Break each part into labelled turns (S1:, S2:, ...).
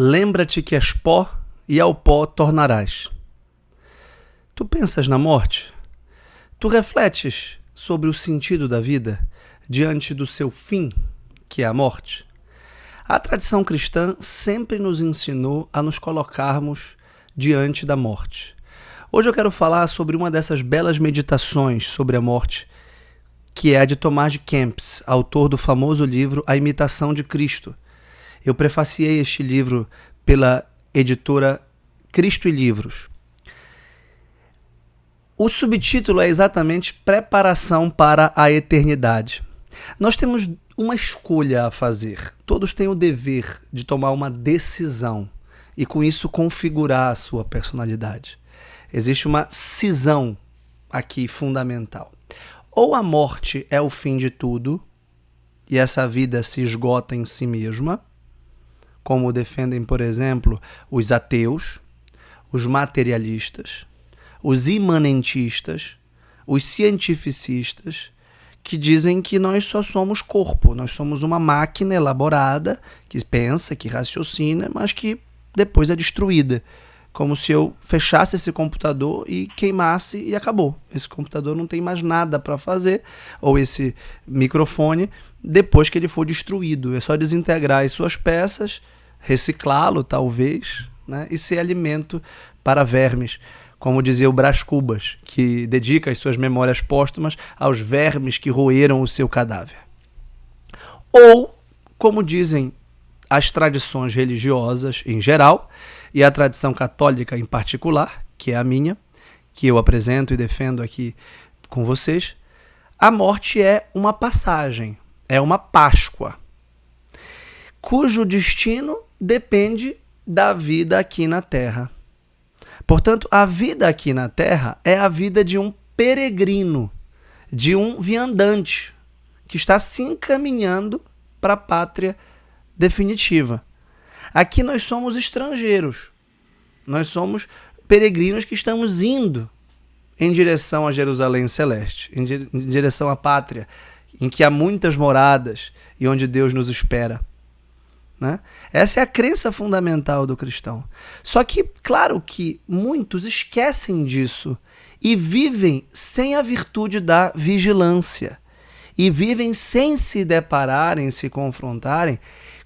S1: Lembra-te que és pó e ao pó tornarás. Tu pensas na morte? Tu refletes sobre o sentido da vida diante do seu fim, que é a morte? A tradição cristã sempre nos ensinou a nos colocarmos diante da morte. Hoje eu quero falar sobre uma dessas belas meditações sobre a morte, que é a de Tomás de Kempis, autor do famoso livro A Imitação de Cristo. Eu prefaciei este livro pela editora Cristo e Livros. O subtítulo é exatamente Preparação para a Eternidade. Nós temos uma escolha a fazer. Todos têm o dever de tomar uma decisão e com isso configurar a sua personalidade. Existe uma cisão aqui fundamental. Ou a morte é o fim de tudo e essa vida se esgota em si mesma, como defendem, por exemplo, os ateus, os materialistas, os imanentistas, os cientificistas, que dizem que nós só somos corpo, nós somos uma máquina elaborada, que pensa, que raciocina, mas que depois é destruída. Como se eu fechasse esse computador e queimasse e acabou. Esse computador não tem mais nada para fazer, ou esse microfone, depois que ele for destruído. É só desintegrar as suas peças, reciclá-lo talvez, né, e ser alimento para vermes. Como dizia o Brás Cubas, que dedica as suas memórias póstumas aos vermes que roeram o seu cadáver. Ou, como dizem as tradições religiosas em geral, e a tradição católica em particular, que é a minha, que eu apresento e defendo aqui com vocês, a morte é uma passagem, é uma Páscoa, cujo destino depende da vida aqui na Terra. Portanto, a vida aqui na Terra é a vida de um peregrino, de um viandante, que está se encaminhando para a pátria definitiva. Aqui nós somos estrangeiros, nós somos peregrinos que estamos indo em direção a Jerusalém Celeste, em direção à pátria, em que há muitas moradas e onde Deus nos espera. Né? Essa é a crença fundamental do cristão. Só que, claro que muitos esquecem disso e vivem sem a virtude da vigilância, e vivem sem se depararem, se confrontarem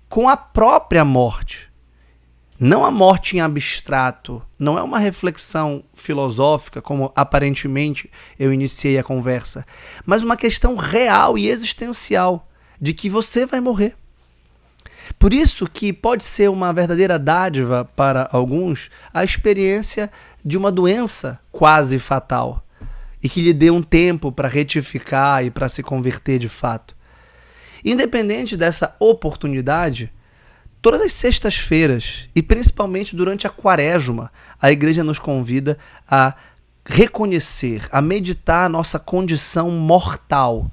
S1: com a própria morte. Não a morte em abstrato, não é uma reflexão filosófica, como aparentemente eu iniciei a conversa, mas uma questão real e existencial de que você vai morrer. Por isso que pode ser uma verdadeira dádiva para alguns a experiência de uma doença quase fatal e que lhe dê um tempo para retificar e para se converter de fato. Independente dessa oportunidade, todas as sextas-feiras, e principalmente durante a Quaresma, a igreja nos convida a reconhecer, a meditar a nossa condição mortal,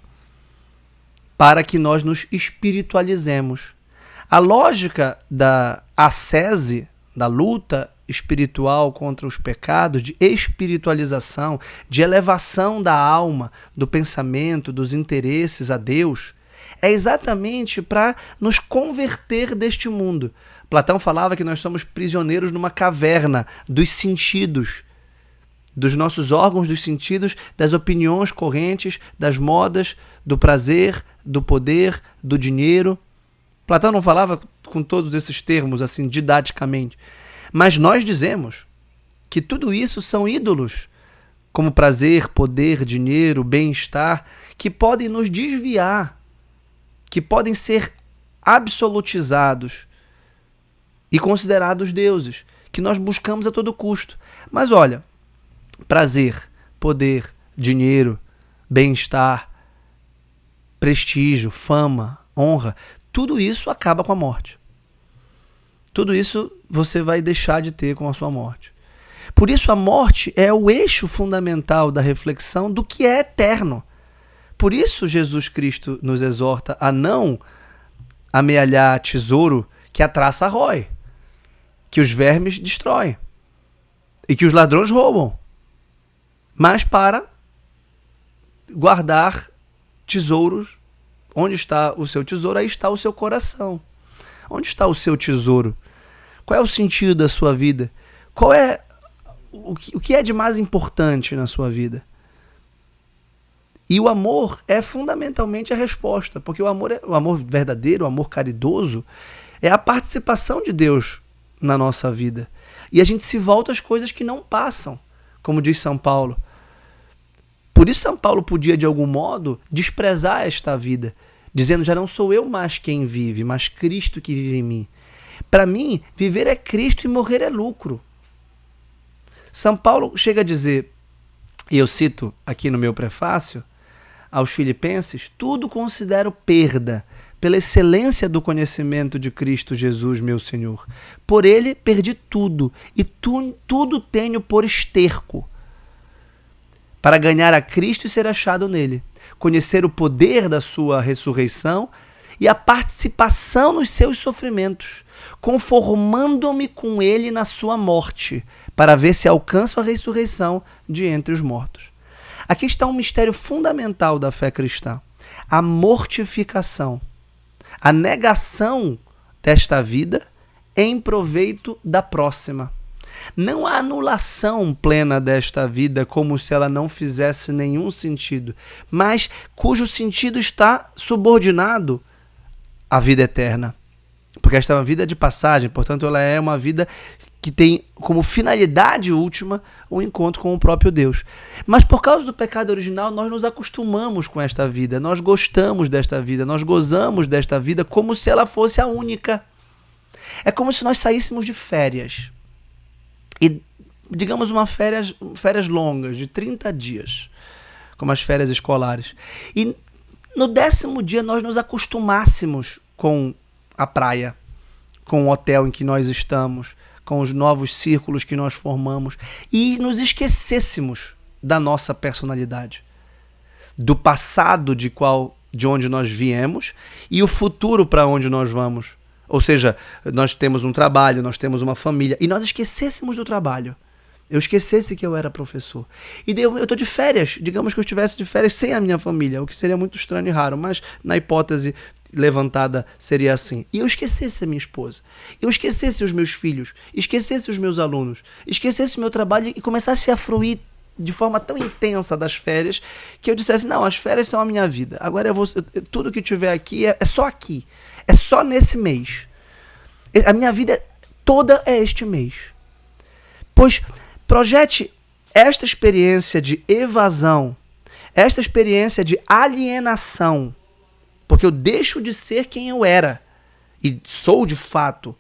S1: para que nós nos espiritualizemos. A lógica da ascese, da luta espiritual contra os pecados, de espiritualização, de elevação da alma, do pensamento, dos interesses a Deus, é exatamente para nos converter deste mundo. Platão falava que nós somos prisioneiros numa caverna dos sentidos, dos nossos órgãos dos sentidos, das opiniões correntes, das modas, do prazer, do poder, do dinheiro. Platão não falava com todos esses termos assim didaticamente, mas nós dizemos que tudo isso são ídolos, como prazer, poder, dinheiro, bem-estar, que podem nos desviar, que podem ser absolutizados e considerados deuses, que nós buscamos a todo custo. Mas olha, prazer, poder, dinheiro, bem-estar, prestígio, fama, honra, tudo isso acaba com a morte. Tudo isso você vai deixar de ter com a sua morte. Por isso a morte é o eixo fundamental da reflexão do que é eterno. Por isso Jesus Cristo nos exorta a não amealhar tesouro que a traça rói, que os vermes destroem e que os ladrões roubam, mas para guardar tesouros. Onde está o seu tesouro, aí está o seu coração. Onde está o seu tesouro? Qual é o sentido da sua vida? Qual é o que é de mais importante na sua vida? E o amor é fundamentalmente a resposta, porque o amor verdadeiro, o amor caridoso, é a participação de Deus na nossa vida. E a gente se volta às coisas que não passam, como diz São Paulo. Por isso São Paulo podia, de algum modo, desprezar esta vida, dizendo, já não sou eu mais quem vive, mas Cristo que vive em mim. Para mim, viver é Cristo e morrer é lucro. São Paulo chega a dizer, e eu cito aqui no meu prefácio, aos Filipenses, tudo considero perda, pela excelência do conhecimento de Cristo Jesus, meu Senhor. Por ele perdi tudo, e tudo tenho por esterco, para ganhar a Cristo e ser achado nele, conhecer o poder da sua ressurreição e a participação nos seus sofrimentos, conformando-me com ele na sua morte, para ver se alcanço a ressurreição de entre os mortos. Aqui está um mistério fundamental da fé cristã, a mortificação, a negação desta vida em proveito da próxima. Não há anulação plena desta vida como se ela não fizesse nenhum sentido, mas cujo sentido está subordinado à vida eterna. Porque esta é uma vida de passagem, portanto ela é uma vida que tem como finalidade última o encontro com o próprio Deus. Mas por causa do pecado original, nós nos acostumamos com esta vida, nós gostamos desta vida, nós gozamos desta vida como se ela fosse a única. É como se nós saíssemos de férias. E, digamos, férias longas, de 30 dias, como as férias escolares. E no 10º dia nós nos acostumássemos com a praia, com o hotel em que nós estamos, com os novos círculos que nós formamos, e nos esquecêssemos da nossa personalidade, do passado de onde nós viemos e o futuro para onde nós vamos. Ou seja, nós temos um trabalho, nós temos uma família, e nós esquecêssemos do trabalho. Eu esquecesse que eu era professor. E eu estou de férias, digamos que eu estivesse de férias sem a minha família, o que seria muito estranho e raro, mas na hipótese levantada seria assim. E eu esquecesse a minha esposa, eu esquecesse os meus filhos, esquecesse os meus alunos, esquecesse o meu trabalho e começasse a fruir de forma tão intensa das férias, que eu dissesse, não, as férias são a minha vida, agora tudo que tiver aqui é só aqui, é só nesse mês. A minha vida toda é este mês. Pois projete esta experiência de evasão, esta experiência de alienação, porque eu deixo de ser quem eu era, e sou de fato,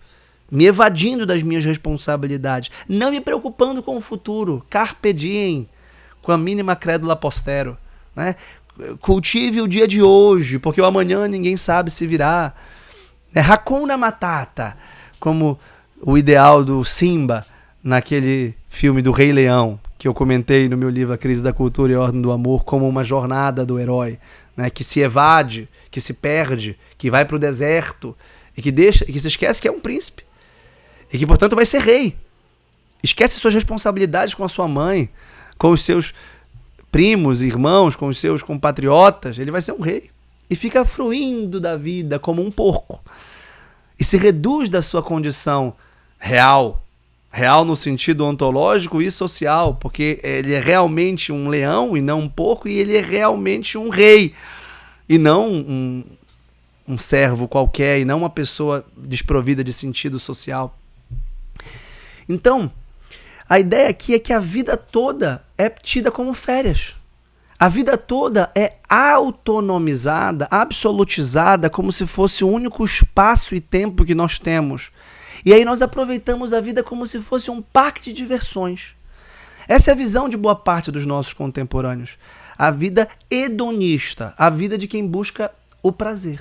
S1: me evadindo das minhas responsabilidades, não me preocupando com o futuro, carpe diem, com a mínima crédula postero, né? Cultive o dia de hoje, porque o amanhã ninguém sabe se virá. Hakuna Matata, como o ideal do Simba, naquele filme do Rei Leão, que eu comentei no meu livro A Crise da Cultura e a Ordem do Amor, como uma jornada do herói, né, que se evade, que se perde, que vai para o deserto e que se esquece que é um príncipe e que, portanto, vai ser rei. Esquece suas responsabilidades com a sua mãe, com os seus primos, irmãos, com os seus compatriotas. Ele vai ser um rei e fica fruindo da vida como um porco e se reduz da sua condição real no sentido ontológico e social, porque ele é realmente um leão e não um porco, e ele é realmente um rei e não um servo qualquer, e não uma pessoa desprovida de sentido social. Então, a ideia aqui é que a vida toda é tida como férias. A vida toda é autonomizada, absolutizada, como se fosse o único espaço e tempo que nós temos. E aí nós aproveitamos a vida como se fosse um parque de diversões. Essa é a visão de boa parte dos nossos contemporâneos. A vida hedonista, a vida de quem busca o prazer.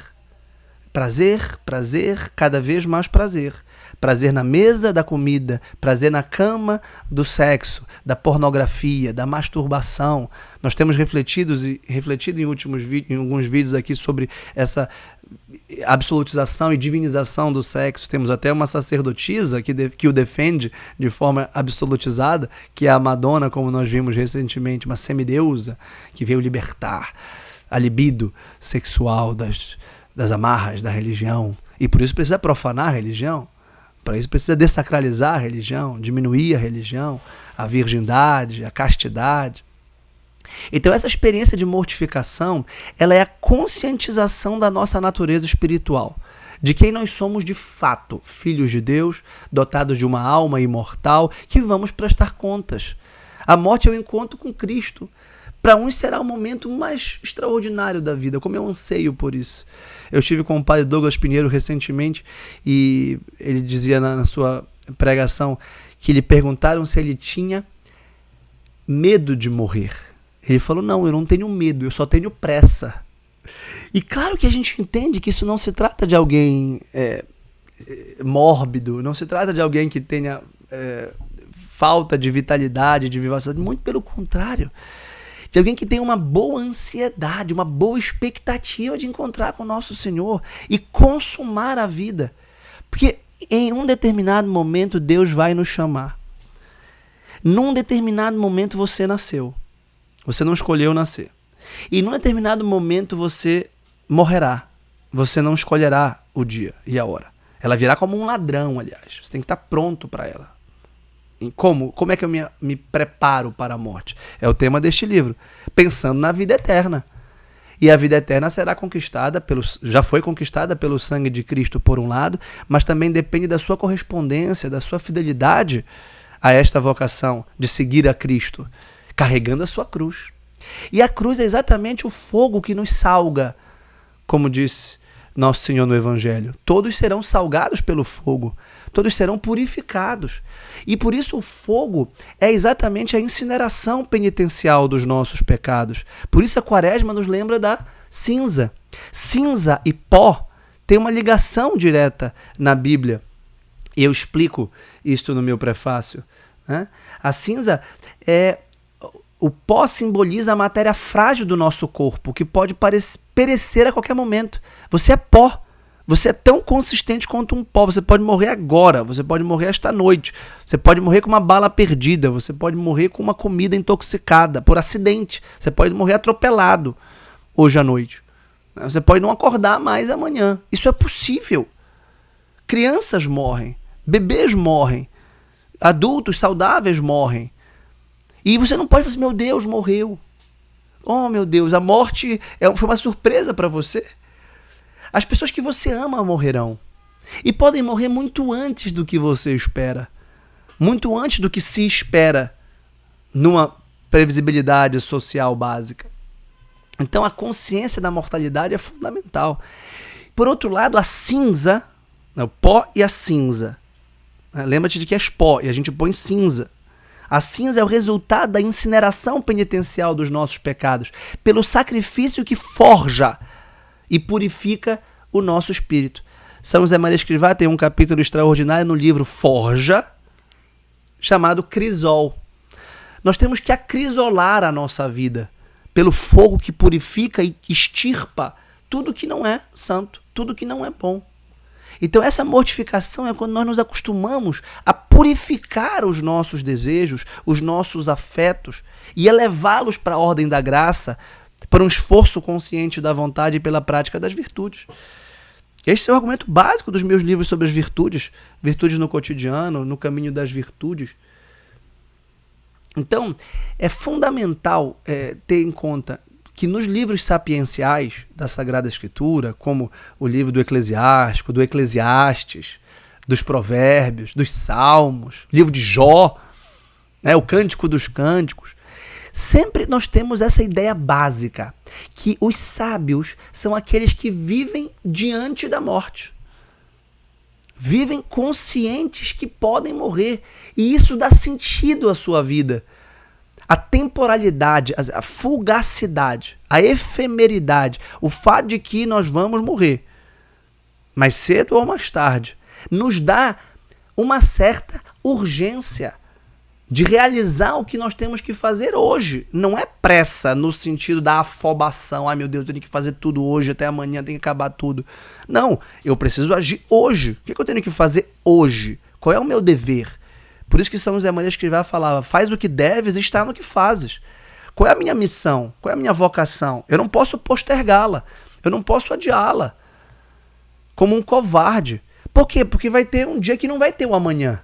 S1: Prazer, prazer, cada vez mais prazer. Prazer na mesa da comida, prazer na cama do sexo, da pornografia, da masturbação. Nós temos refletido em alguns vídeos aqui sobre essa absolutização e divinização do sexo. Temos até uma sacerdotisa que o defende de forma absolutizada, que é a Madonna, como nós vimos recentemente, uma semideusa que veio libertar a libido sexual das amarras da religião. E por isso precisa profanar a religião. Para isso precisa desacralizar a religião, diminuir a religião, a virgindade, a castidade. Então essa experiência de mortificação, ela é a conscientização da nossa natureza espiritual, de quem nós somos de fato, filhos de Deus, dotados de uma alma imortal, que vamos prestar contas. A morte é o encontro com Cristo. Para uns será o momento mais extraordinário da vida, como eu anseio por isso. Eu estive com o padre Douglas Pinheiro recentemente e ele dizia na sua pregação que lhe perguntaram se ele tinha medo de morrer. Ele falou, não, eu não tenho medo, eu só tenho pressa. E claro que a gente entende que isso não se trata de alguém mórbido, não se trata de alguém que tenha falta de vitalidade, de vivacidade, muito pelo contrário. De alguém que tem uma boa ansiedade, uma boa expectativa de encontrar com o nosso Senhor e consumar a vida. Porque em um determinado momento Deus vai nos chamar. Num determinado momento você nasceu. Você não escolheu nascer. E num determinado momento você morrerá. Você não escolherá o dia e a hora. Ela virá como um ladrão, aliás. Você tem que estar pronto para ela. Como é que eu me preparo para a morte? É o tema deste livro. Pensando na vida eterna. E a vida eterna será conquistada, já foi conquistada pelo sangue de Cristo por um lado, mas também depende da sua correspondência, da sua fidelidade a esta vocação de seguir a Cristo, carregando a sua cruz. E a cruz é exatamente o fogo que nos salga, como disse nosso Senhor no Evangelho. Todos serão salgados pelo fogo, todos serão purificados. E por isso o fogo é exatamente a incineração penitencial dos nossos pecados. Por isso a Quaresma nos lembra da cinza. Cinza e pó têm uma ligação direta na Bíblia. E eu explico isto no meu prefácio, né? A cinza o pó simboliza a matéria frágil do nosso corpo, que pode perecer a qualquer momento. Você é pó. Você é tão consistente quanto um pó. Você pode morrer agora, você pode morrer esta noite, você pode morrer com uma bala perdida, você pode morrer com uma comida intoxicada, por acidente, você pode morrer atropelado hoje à noite. Você pode não acordar mais amanhã. Isso é possível. Crianças morrem, bebês morrem, adultos saudáveis morrem. E você não pode falar assim, meu Deus, morreu. Oh, meu Deus, a morte foi uma surpresa para você. As pessoas que você ama morrerão. E podem morrer muito antes do que você espera. Muito antes do que se espera numa previsibilidade social básica. Então a consciência da mortalidade é fundamental. Por outro lado, a cinza, o pó e a cinza. Lembra-te de que és pó e a gente põe cinza. A cinza é o resultado da incineração penitencial dos nossos pecados, pelo sacrifício que forja e purifica o nosso espírito. São José Maria Escrivá tem um capítulo extraordinário no livro Forja, chamado Crisol. Nós temos que acrisolar a nossa vida pelo fogo que purifica e extirpa tudo que não é santo, tudo que não é bom. Então essa mortificação é quando nós nos acostumamos a purificar os nossos desejos, os nossos afetos e elevá-los para a ordem da graça, para um esforço consciente da vontade e pela prática das virtudes. Este é o argumento básico dos meus livros sobre as virtudes, virtudes no cotidiano, no caminho das virtudes. Então, é fundamental ter em conta que nos livros sapienciais da Sagrada Escritura, como o livro do Eclesiástico, do Eclesiastes, dos Provérbios, dos Salmos, o livro de Jó, o Cântico dos Cânticos, sempre nós temos essa ideia básica, que os sábios são aqueles que vivem diante da morte. Vivem conscientes que podem morrer. E isso dá sentido à sua vida. A temporalidade, a fugacidade, a efemeridade, o fato de que nós vamos morrer, mais cedo ou mais tarde, nos dá uma certa urgência de realizar o que nós temos que fazer hoje. Não é pressa no sentido da afobação. Ai meu Deus, eu tenho que fazer tudo hoje, até amanhã tem que acabar tudo. Não, eu preciso agir hoje. O que eu tenho que fazer hoje? Qual é o meu dever? Por isso que São José Maria Escrivá falava, faz o que deves e está no que fazes. Qual é a minha missão? Qual é a minha vocação? Eu não posso postergá-la, eu não posso adiá-la como um covarde, Por quê? Porque vai ter um dia que não vai ter o amanhã.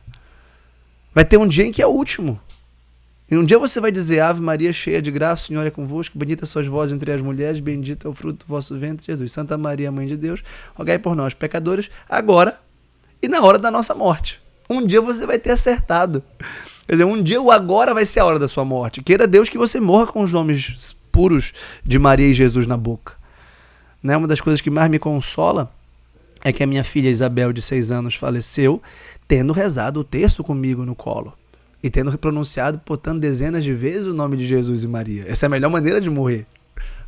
S1: Vai ter um dia em que é o último. E um dia você vai dizer: Ave Maria, cheia de graça, o Senhor é convosco, bendita sois vós entre as mulheres, bendito é o fruto do vosso ventre, Jesus. Santa Maria, Mãe de Deus, rogai por nós, pecadores, agora e na hora da nossa morte. Um dia você vai ter acertado. Quer dizer, um dia o agora vai ser a hora da sua morte. Queira Deus que você morra com os nomes puros de Maria e Jesus na boca. Né? Uma das coisas que mais me consola é que a minha filha Isabel, de 6 anos, faleceu tendo rezado o terço comigo no colo. E tendo pronunciado, portanto, dezenas de vezes o nome de Jesus e Maria. Essa é a melhor maneira de morrer.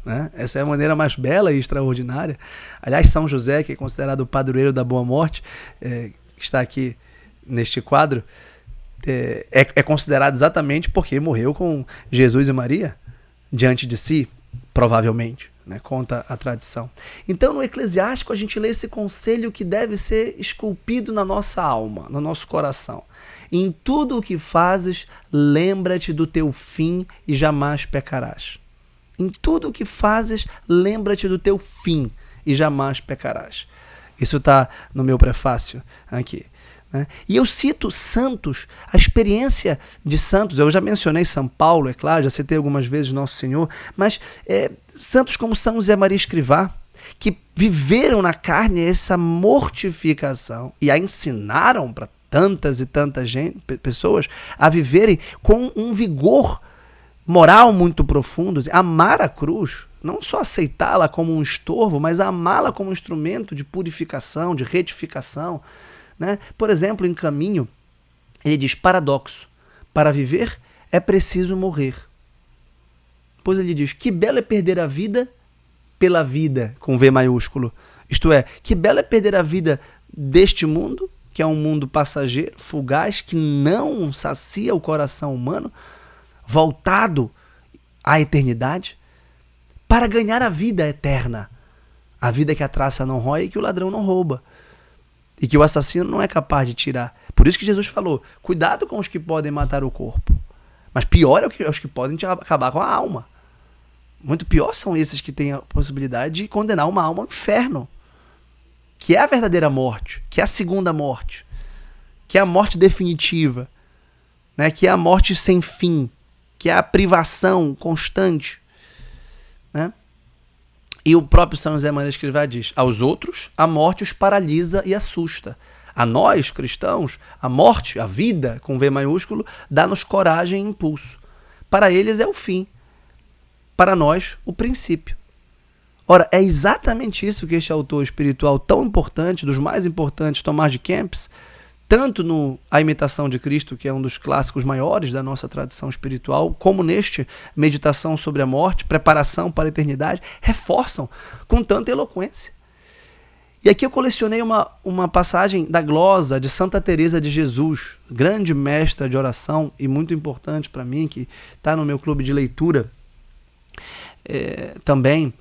S1: Né? Essa é a maneira mais bela e extraordinária. Aliás, São José, que é considerado o padroeiro da boa morte, que está aqui neste quadro, é considerado exatamente porque morreu com Jesus e Maria diante de si, provavelmente. Né? Conta a tradição. Então, no Eclesiástico, a gente lê esse conselho que deve ser esculpido na nossa alma, no nosso coração. Em tudo o que fazes, lembra-te do teu fim e jamais pecarás. Em tudo o que fazes, lembra-te do teu fim e jamais pecarás. Isso está no meu prefácio aqui. Né? E eu cito santos, a experiência de santos. Eu já mencionei São Paulo, é claro, já citei algumas vezes Nosso Senhor, mas santos como São José Maria Escrivá, que viveram na carne essa mortificação e a ensinaram para tantas e tantas pessoas a viverem com um vigor moral muito profundo, amar a cruz, não só aceitá-la como um estorvo, mas amá-la como um instrumento de purificação, de retificação. Né? Por exemplo, em Caminho, ele diz: paradoxo, para viver é preciso morrer. Depois ele diz: que belo é perder a vida pela vida, com V maiúsculo. Isto é, que belo é perder a vida deste mundo, que é um mundo passageiro, fugaz, que não sacia o coração humano, voltado à eternidade, para ganhar a vida eterna. A vida que a traça não rói e que o ladrão não rouba. E que o assassino não é capaz de tirar. Por isso que Jesus falou: cuidado com os que podem matar o corpo. Mas pior é os que podem acabar com a alma. Muito pior são esses que têm a possibilidade de condenar uma alma ao inferno. Que é a verdadeira morte, que é a segunda morte, que é a morte definitiva, né? Que é a morte sem fim, que é a privação constante. Né? E o próprio São José Maria Escrivá diz: aos outros, a morte os paralisa e assusta. A nós, cristãos, a morte, a vida, com V maiúsculo, dá-nos coragem e impulso. Para eles é o fim. Para nós, o princípio. Ora, é exatamente isso que este autor espiritual tão importante, dos mais importantes, Tomás de Kempis, tanto no A Imitação de Cristo, que é um dos clássicos maiores da nossa tradição espiritual, como neste Meditação sobre a Morte, Preparação para a Eternidade, reforçam com tanta eloquência. E aqui eu colecionei uma passagem da glosa de Santa Teresa de Jesus, grande mestra de oração e muito importante para mim, que está no meu clube de leitura também.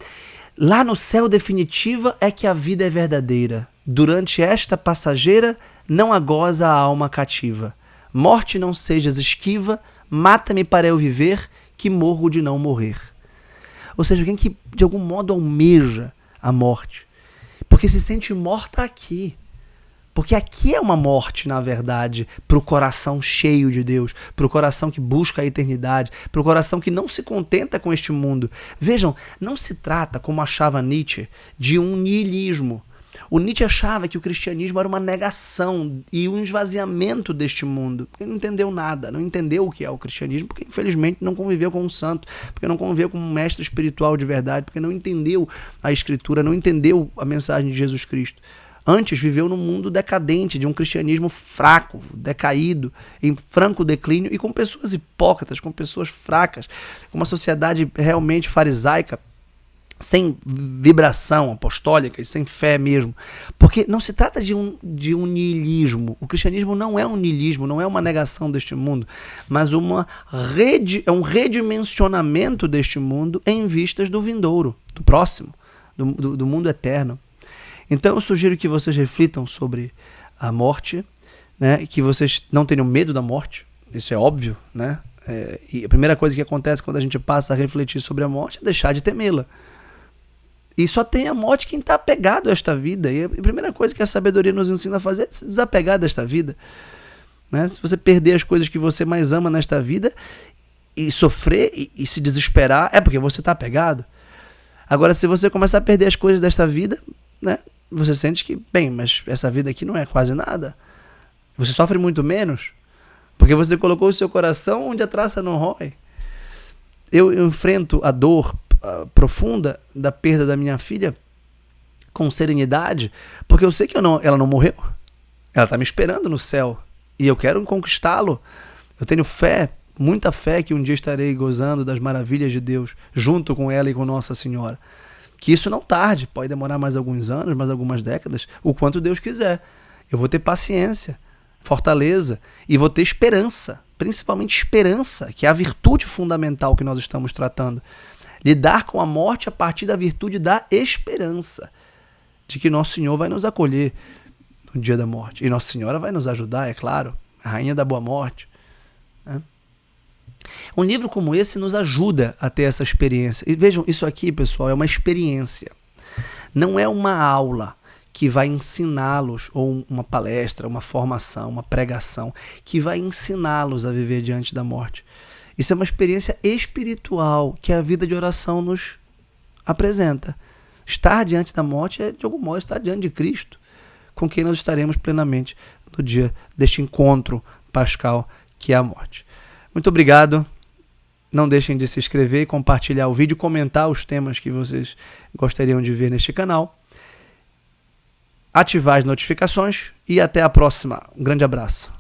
S1: Lá no céu definitiva é que a vida é verdadeira. Durante esta passageira não a goza a alma cativa. Morte não sejas esquiva, mata-me para eu viver, que morro de não morrer. Ou seja, alguém que de algum modo almeja a morte, porque se sente morta aqui. Porque aqui é uma morte, na verdade, para o coração cheio de Deus, para o coração que busca a eternidade, para o coração que não se contenta com este mundo. Vejam, não se trata, como achava Nietzsche, de um niilismo. O Nietzsche achava que o cristianismo era uma negação e um esvaziamento deste mundo. Porque não entendeu nada, não entendeu o que é o cristianismo, porque infelizmente não conviveu com um santo, porque não conviveu com um mestre espiritual de verdade, porque não entendeu a Escritura, não entendeu a mensagem de Jesus Cristo. Antes viveu num mundo decadente, de um cristianismo fraco, decaído, em franco declínio e com pessoas hipócritas, com pessoas fracas, com uma sociedade realmente farisaica, sem vibração apostólica e sem fé mesmo. Porque não se trata de um niilismo. O cristianismo não é um niilismo, não é uma negação deste mundo, mas um redimensionamento deste mundo em vistas do vindouro, do próximo, do mundo eterno. Então eu sugiro que vocês reflitam sobre a morte, né? Que vocês não tenham medo da morte, isso é óbvio, né? E a primeira coisa que acontece quando a gente passa a refletir sobre a morte é deixar de temê-la. E só tem a morte quem está apegado a esta vida. E a primeira coisa que a sabedoria nos ensina a fazer é se desapegar desta vida. Né? Se você perder as coisas que você mais ama nesta vida e sofrer e se desesperar, é porque você está apegado. Agora, se você começar a perder as coisas desta vida, né, você sente que, bem, mas essa vida aqui não é quase nada. Você sofre muito menos, porque você colocou o seu coração onde a traça não rói. Eu enfrento a dor profunda da perda da minha filha com serenidade, porque eu sei que ela não morreu. Ela está me esperando no céu e eu quero conquistá-lo. Eu tenho fé, muita fé que um dia estarei gozando das maravilhas de Deus, junto com ela e com Nossa Senhora. Que isso não tarde, pode demorar mais alguns anos, mais algumas décadas, o quanto Deus quiser. Eu vou ter paciência, fortaleza e vou ter esperança, principalmente esperança, que é a virtude fundamental que nós estamos tratando. Lidar com a morte a partir da virtude da esperança, de que Nosso Senhor vai nos acolher no dia da morte. E Nossa Senhora vai nos ajudar, é claro, a Rainha da Boa Morte. Né? Um livro como esse nos ajuda a ter essa experiência. E vejam, isso aqui, pessoal, é uma experiência. Não é uma aula que vai ensiná-los, ou uma palestra, uma formação, uma pregação, que vai ensiná-los a viver diante da morte. Isso é uma experiência espiritual que a vida de oração nos apresenta. Estar diante da morte é, de algum modo, estar diante de Cristo, com quem nós estaremos plenamente no dia deste encontro pascal que é a morte. Muito obrigado. Não deixem de se inscrever e compartilhar o vídeo, comentar os temas que vocês gostariam de ver neste canal, ativar as notificações e até a próxima. Um grande abraço.